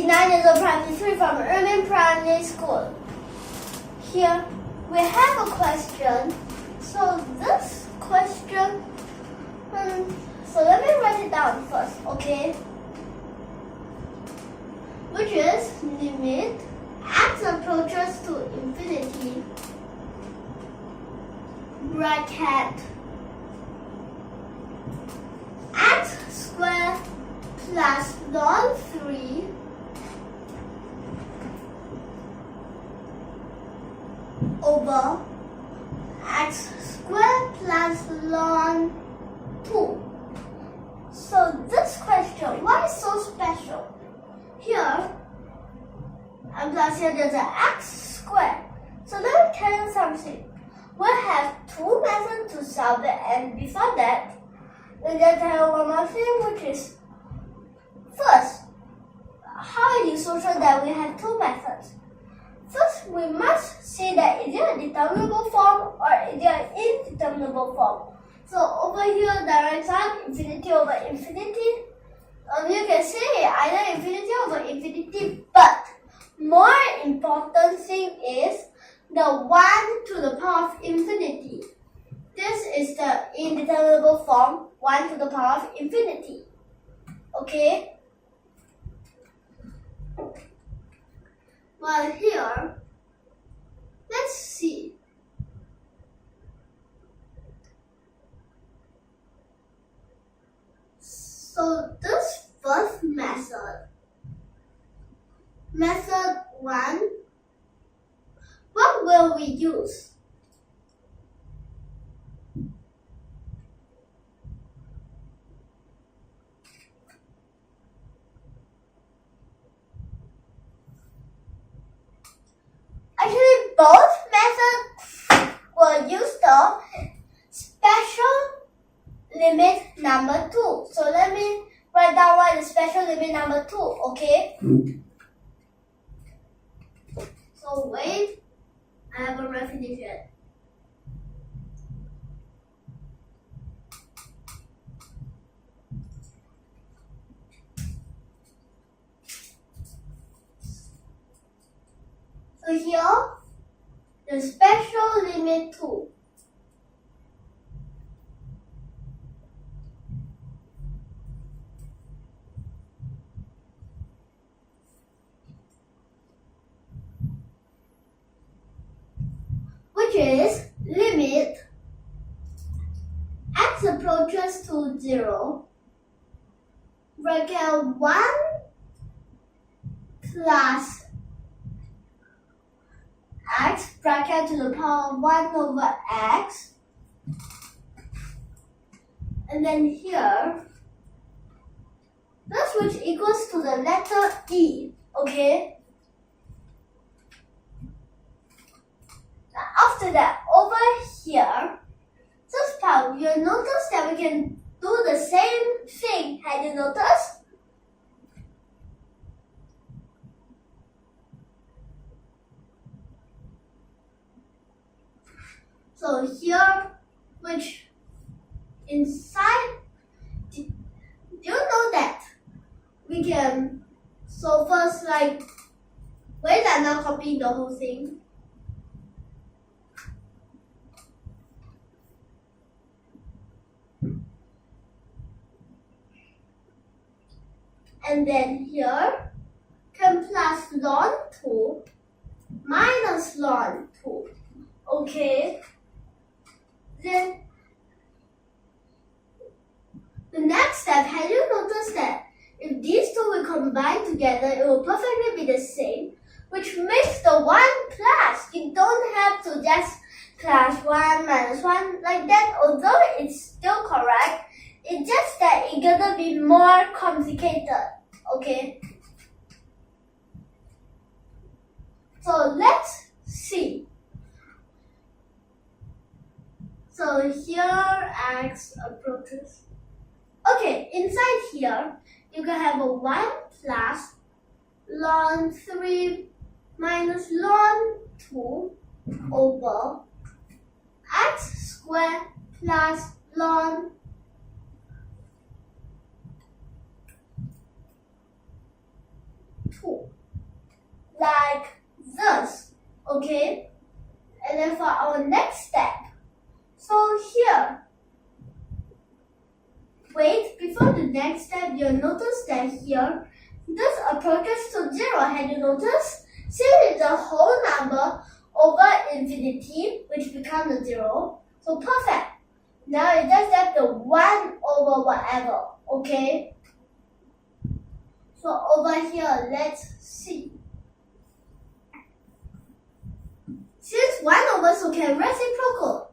9 years old, primary 3 from YUMIN Primary School. Here we have a question. So this question, so let me write it down first, okay? Which is limit x approaches to infinity, bracket x squared plus ln 3 over x squared plus ln 2. So this question, why is so special? Here, and plus here there's an x squared. So let me tell you something. We have two methods to solve it, and before that, let me tell you one more thing, which is first, how it is so sure that we have two methods? First, we must see that is it a determinable form or is it an indeterminable form. So over here, direct side, infinity over infinity. You can say either infinity over infinity, but more important thing is the 1 to the power of infinity. This is the indeterminable form, 1 to the power of infinity. Okay? Well, here, let's see. So this first method, method 1, what will we use? Actually, both methods will use the special limit number 2. So let me write down what is special limit number 2, okay? So wait, I haven't read finished yet. So here, the special limit 2. Which is limit x approaches to 0, bracket 1 plus x bracket to the power of 1 over x, and then here this which equals to the letter E, okay? Now after that, over here, this part, you'll notice that we can do the same thing. Have you noticed? So here, which inside, do you know that we can, so first like, wait, I'm not copying the whole thing. And then here, can plus ln 2 minus ln 2, okay? Then the next step, have you noticed that if these two will combine together, it will perfectly be the same, which makes the 1 plus. You don't have to just plus 1 minus 1 like that, although it's still correct. It's just that it's gonna be more complicated, okay? So let's see. So here x approaches. Okay, inside here, you can have a 1 plus ln 3 minus ln 2 over x squared plus ln 2. like this, okay? And then for our next step, so here, wait, before the next step, you'll notice that here, this approaches to 0. Have you noticed? Since it's a whole number over infinity, which becomes a 0, so perfect. Now it just have the 1 over whatever, okay? So over here, let's see. Since 1 over, so can reciprocal.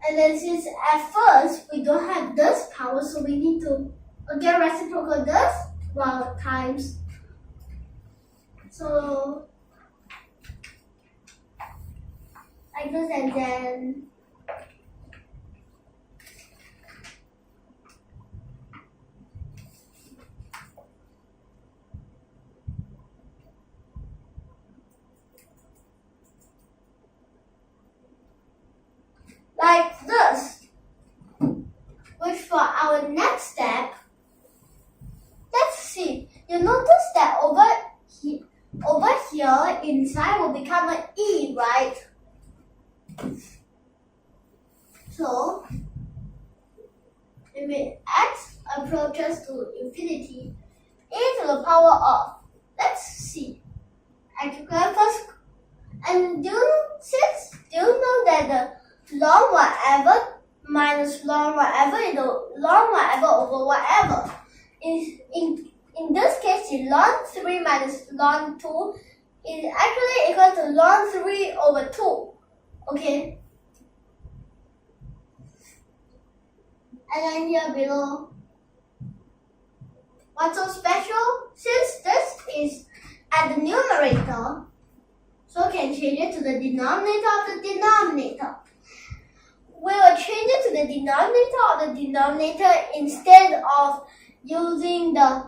And then since at first we don't have this power, so we need to again reciprocal this times. So like this, and then like this. Which for our next step, let's see. You notice that over here inside will become an E, right? So if x approaches to infinity, e to the power of, let's see, x squared first. And do you know that the ln whatever minus ln whatever is the ln whatever over whatever. In this case, the ln 3 minus ln 2 is actually equal to ln 3 over 2. Okay? And then here below, what's so special? Since this is at the numerator, so we can change it to the denominator of the denominator. We will change it to the denominator of the denominator instead of using the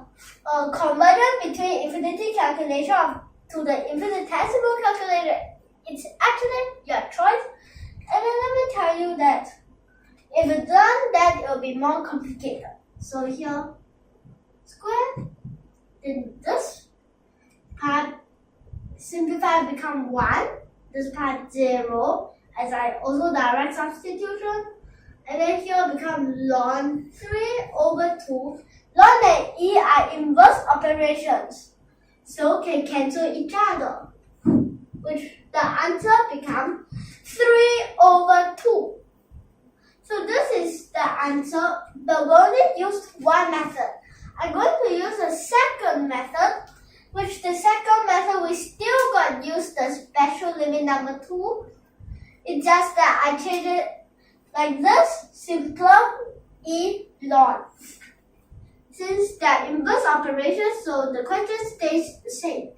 conversion between infinity calculation to the infinitesimal calculator. It's actually your choice. And then let me tell you that if it's done, that it will be more complicated. So here, square, then this part simplify become 1, this part 0, as I also direct substitution, and then here become ln 3 over 2. Ln and e are inverse operations, so can cancel each other, which the answer becomes 3 over 2. So this is the answer, but we only used one method. I'm going to use a second method, which the second method we still got to use the special limit number 2. It's just that I changed it like this, simpler e ln. Since they're inverse operations, so the question stays the same.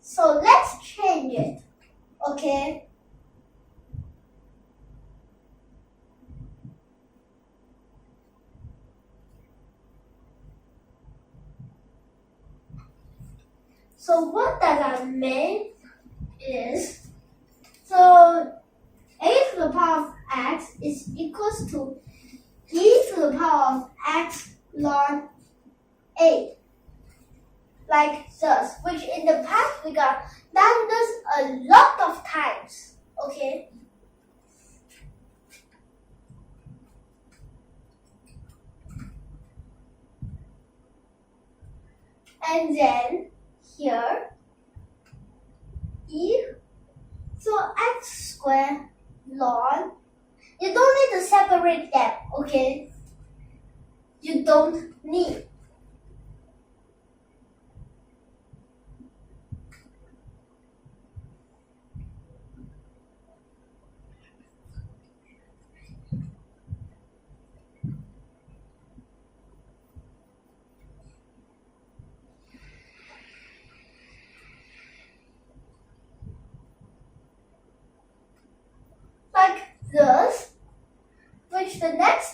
So let's change it, okay? So what that means is, so a to the power of x is equals to e to the power of x ln a. Like this, which in the past we got done this a lot of times, okay? And then here, e, so x squared ln, you don't need to separate them, okay? You don't need.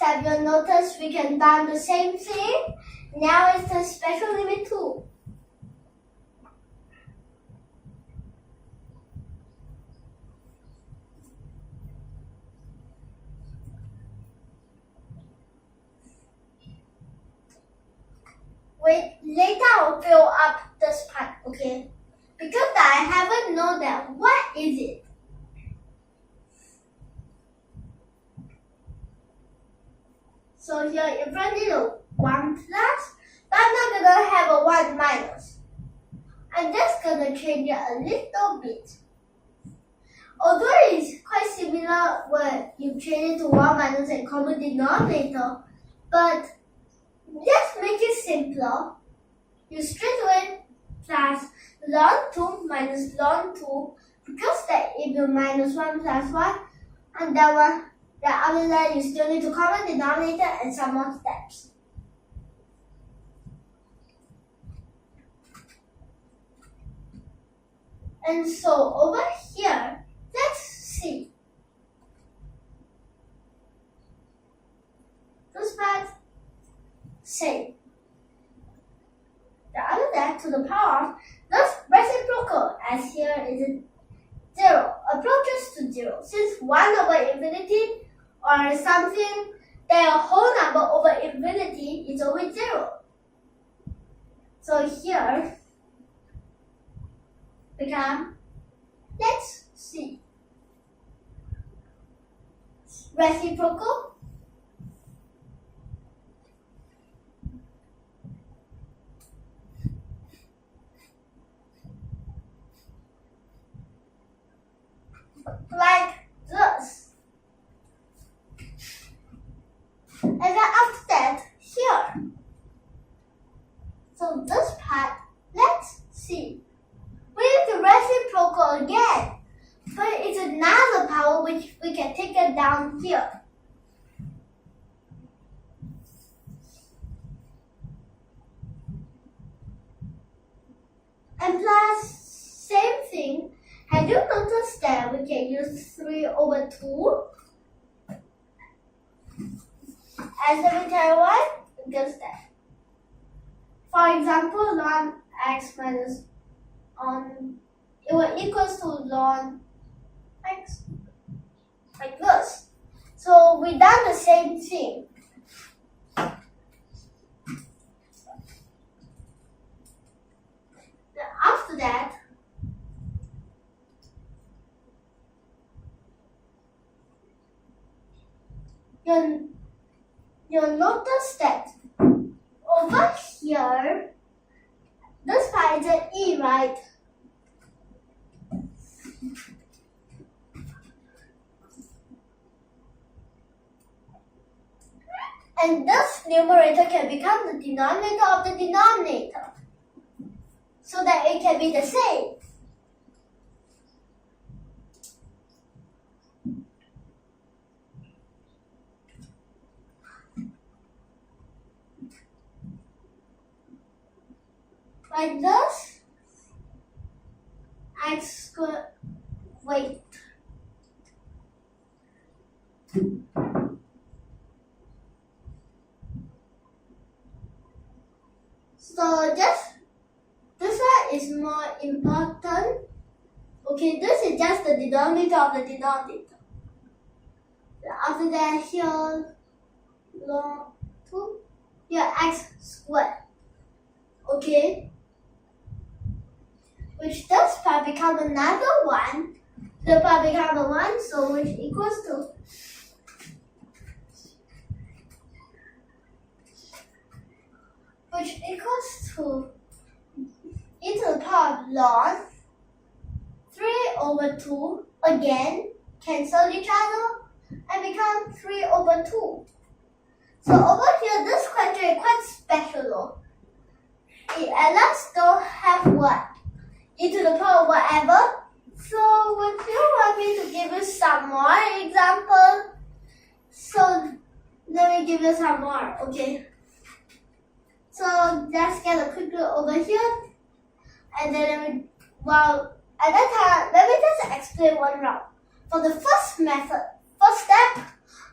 step, you'll notice we can find the same thing. Now it's the special limit 2. Wait, later I'll fill up this part, okay? Because I haven't known that. What is it? So here in front is a 1 plus, but I'm not gonna have a 1 minus. I'm just gonna change it a little bit. Although it's quite similar when you change it to 1 minus and common denominator, but just make it simpler. You straight away plus ln 2 minus ln 2 because that if you minus 1 plus 1 and that one, after that you still need to common denominator and some more steps. And so over here, let's see. This part, same. The other that to the power of this reciprocal, as here is a 0, approaches to 0. Since 1 over infinity or something, then a whole number over infinity is always 0. So here become, let's see, reciprocal. Like this. And then after that, here. So this part, let's see. We need the reciprocal again. But it's another power which we can take it down here. And plus, same thing. Have you noticed that we can use 3 over 2 as the entire one? Because that. For example, ln x minus it will equals to ln x, like this. So we done the same thing. Then after that, you'll notice that over here, this part is an E, right? And this numerator can become the denominator of the denominator, so that it can be the same. Like this, x squared, wait. So this one is more important. Okay, this is just the denominator of the denominator. After that, here, ln 2, here x squared. Okay, which this part become another 1. The part become a 1, so which equals to e to the power of ln 3 over 2 again, cancel each other and become 3 over 2. So over here, this question is quite special though. It allows don't have what? E to the power of whatever. So would you want me to give you some more example? So let me give you some more, okay? So let's get a quick look over here. And then at that time, let me just explain one round. For the first method, first step,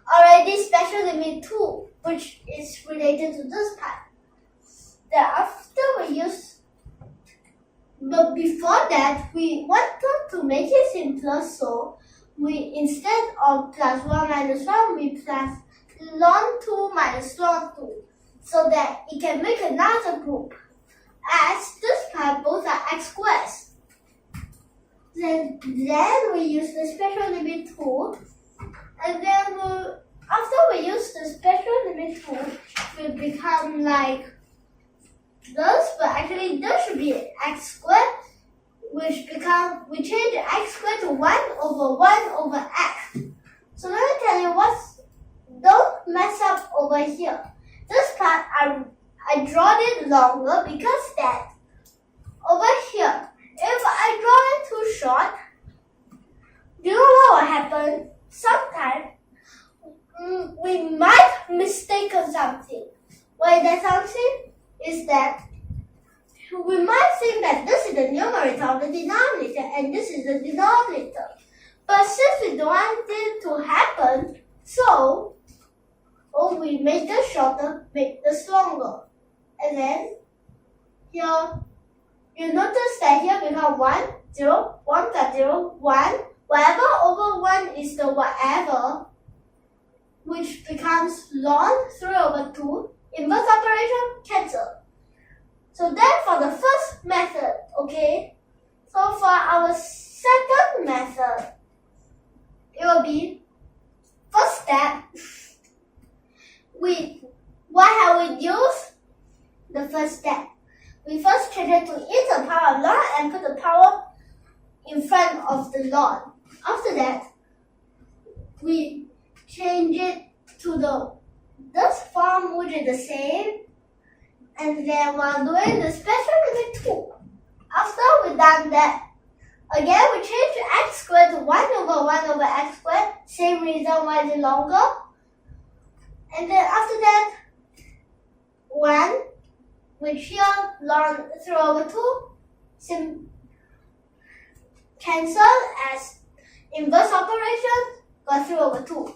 already special limit 2, which is related to this part. But before that, we wanted to make it simpler, so we, instead of plus 1 minus 1, we plus ln 2 minus ln 2, so that it can make another group, as this part both are x squares. Then we use the special limit 2, and then after we use the special limit 2, it will become like this, but actually this should be x squared, we change x squared to 1 over x. So let me tell you don't mess up over here. This part I draw it longer because that over here, if I draw it too short, do you know what will happen? Sometimes we might mistake something. Why that something is that we might think that this is the numerator of the denominator and this is the denominator. But since we don't want it to happen, so we make this shorter, make this longer. And then here, you notice that here become 1, 0, 1 plus 0, 1. Whatever over 1 is the whatever, which becomes ln 3 over 2. Inverse operation, cancel. So then for the first method, okay? So for our second method, it will be, first step, what have we used? The first step. We first change it to e to the power of ln and put the power in front of the ln. After that, we change it to this form, which is the same. And then while doing the special limit 2, after we've done that, again we change x squared to 1 over x squared. Same reason why it's longer. And then after that, 1, which here ln 3 over 2, cancel as inverse operation, got 3 over 2.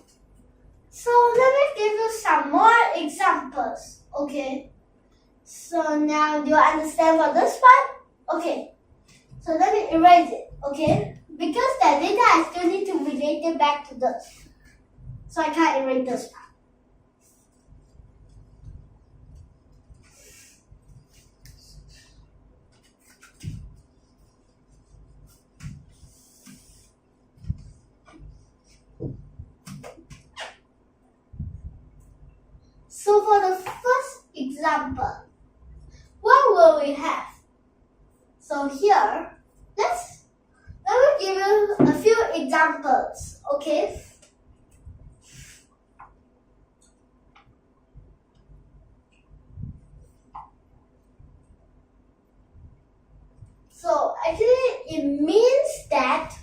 So let me give you some more examples, okay? So now do you understand for this part? Okay, so let me erase it, okay? Because that data I still need to relate it back to this. So I can't erase this part. So for the first example, what will we have? So here, let me give you a few examples, okay? So actually it means that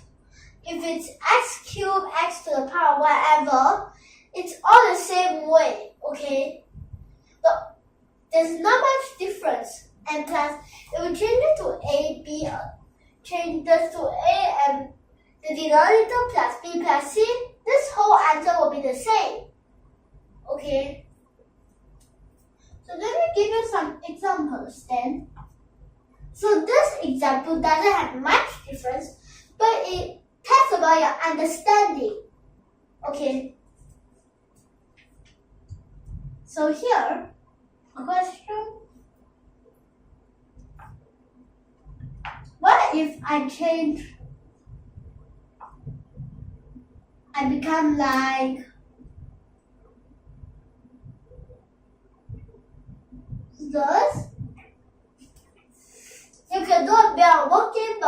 if it's x cubed, x to the power whatever, it's all the same way, okay? But there's not much difference. And plus, if we change it to a, b, change this to a and the denominator plus b plus c, this whole answer will be the same, okay? So let me give you some examples then. So this example doesn't have much difference, but it tests about your understanding, okay? So here, a question. What if I become like this? You can do a bit of working,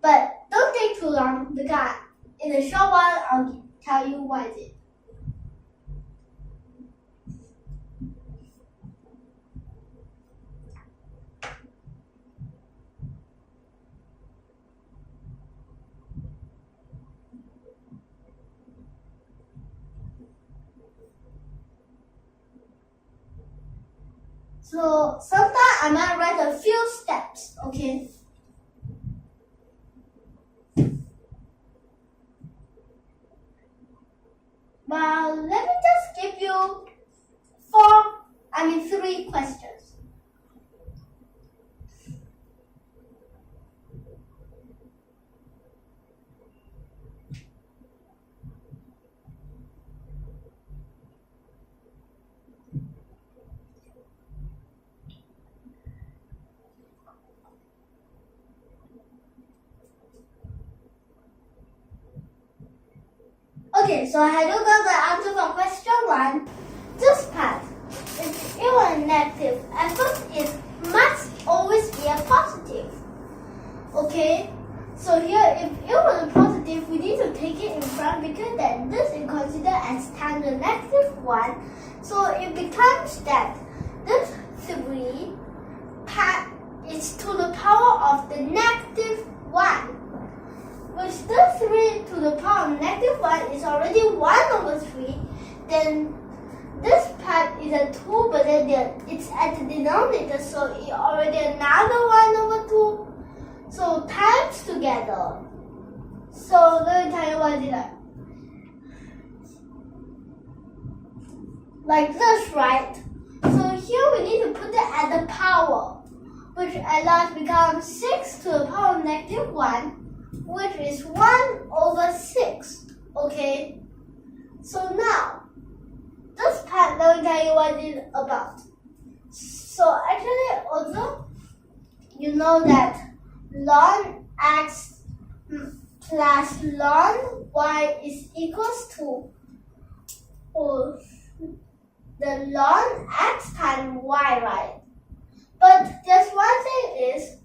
but don't take too long because in a short while I'll tell you what it is. So sometimes I might write a few steps, okay? But Okay, so I do got the answer for question 1. This part is even negative. At first, it must always be a positive. Okay, so here if it was a positive, we need to take it in front because then this is considered as times the negative 1. So it becomes that this 3 is to the power of the negative 1. Which the 3 to the power of negative 1 is already 1 over 3, then this part is a 2, but then it's at the denominator, so it's already another 1 over 2. So times together. So let me tell you what it is. Like this, right? So here we need to put it at the power, which at last becomes 6 to the power of negative 1. Which is 1 over 6, okay? So now, this part, let me tell you what it's about. So actually, also, you know that ln x plus ln y is equals to the ln x times y, right? But just one thing is,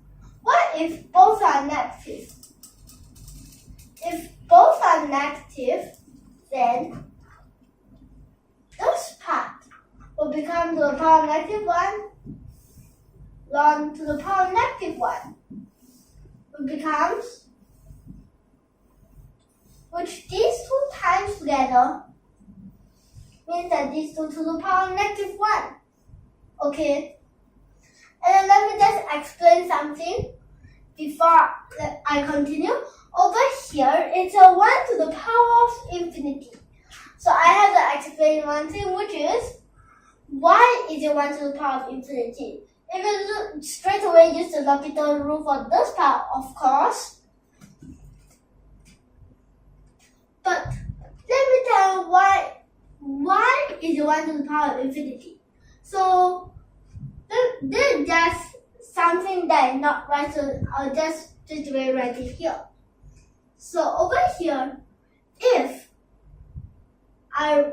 what if both are negative? If both are negative, then this part will become to the power of negative 1, ln to the power of negative 1. It becomes, which these two times together means that these two to the power of negative 1. Okay? And then let me just explain something before I continue. Over here, it's a 1 to the power of infinity. So I have to explain one thing, which is, why is it 1 to the power of infinity? If you straight away use the L'Hopital rule for this part, of course. But let me tell you why is it 1 to the power of infinity. So this is just something that is not right, so I'll just straight away write it here. So over here, if I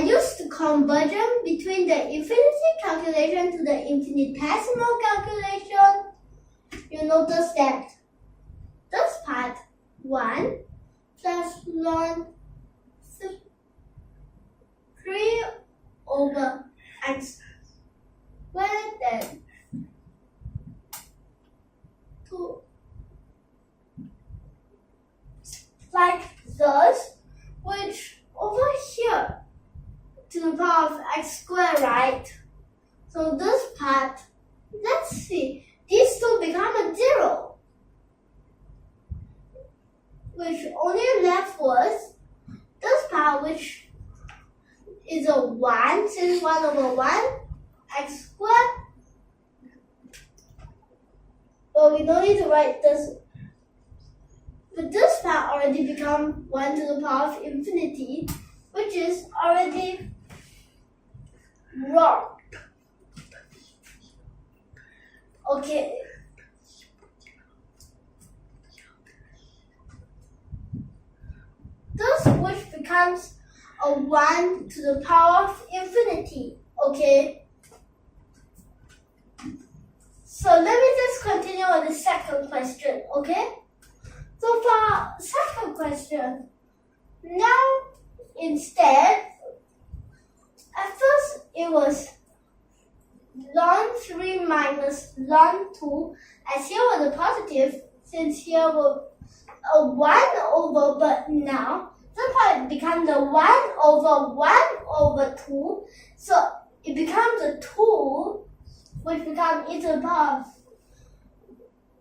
use the conversion between the infinity calculation to the infinitesimal calculation, you notice that this part 1 plus ln 3 over x squared, then 2. Like this, which over here to the power of x squared, right? So this part, let's see, these two become a 0, which only left was this part, which is a 1, since 1 over 1 x squared. But we don't need to write this. But this part already become 1 to the power of infinity, which is already wrong. Okay. This which becomes a 1 to the power of infinity. Okay. So let me just continue on the second question. Okay. So for second question, now instead, at first it was ln 3 minus ln 2, as here was a positive, since here was a 1 over, but now the part becomes a 1 over 2, so it becomes a 2, which becomes e to the power of,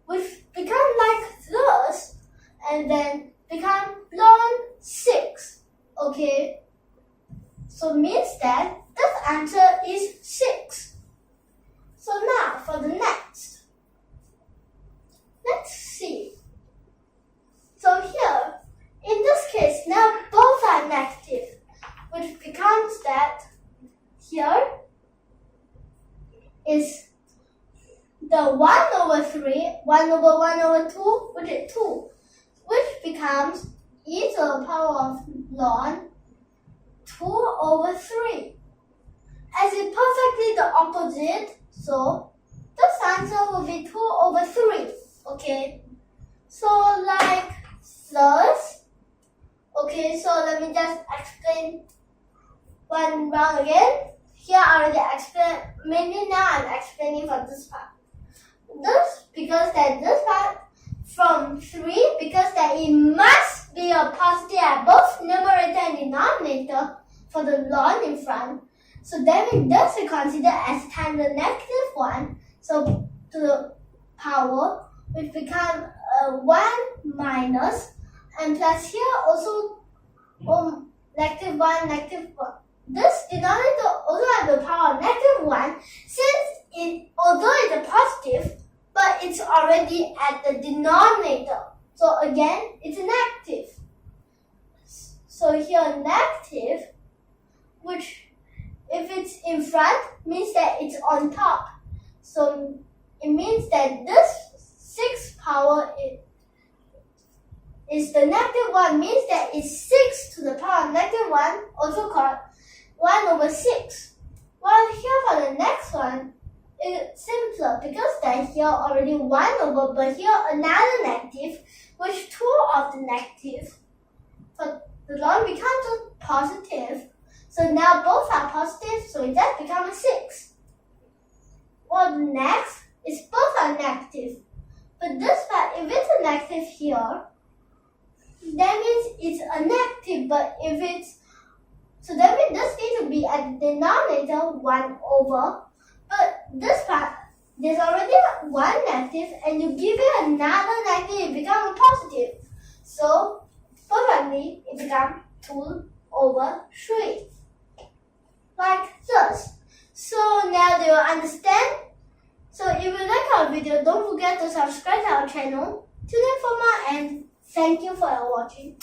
which becomes like this, and then become ln 6, okay? So means that this answer is 6. So now for the next, let's see. So here, in this case, now both are negative, which becomes that here is the 1 over 3, 1 over 1 over 2, which is 2, which becomes e to the power of ln 2 over 3. As it's perfectly the opposite, so this answer will be 2 over 3. Okay, so like this. Okay, so let me just explain one round again. Here I already explained, mainly now I'm explaining for this part. This, because that this part from 3, because that it must be a positive at both numerator and denominator for the ln in front. So then this we consider as times the negative 1, so to the power, which become 1 minus, and plus here also negative 1, negative 1. This denominator also has the power of negative 1, since although it's a positive, but it's already at the denominator. So again, it's negative. So here negative, which if it's in front, means that it's on top. So it means that this 6 power is the negative 1, means that it's 6 to the power of negative 1, also called 1 over 6. While here for the next one, it's simpler because that here already 1 over, but here another negative, which 2 of the negative. But the ln becomes a positive. So now both are positive, so it just becomes a 6. Well, next is both are negative. But this part, if it's a negative here, that means it's a negative. But if it's, so that means this needs to be at the denominator 1 over. But this part, there's already 1 negative, and you give it another negative, it becomes a positive. So perfectly, it becomes 2 over 3. Like this. So now do you understand? So if you like our video, don't forget to subscribe to our channel. Tune in for more, and thank you for watching.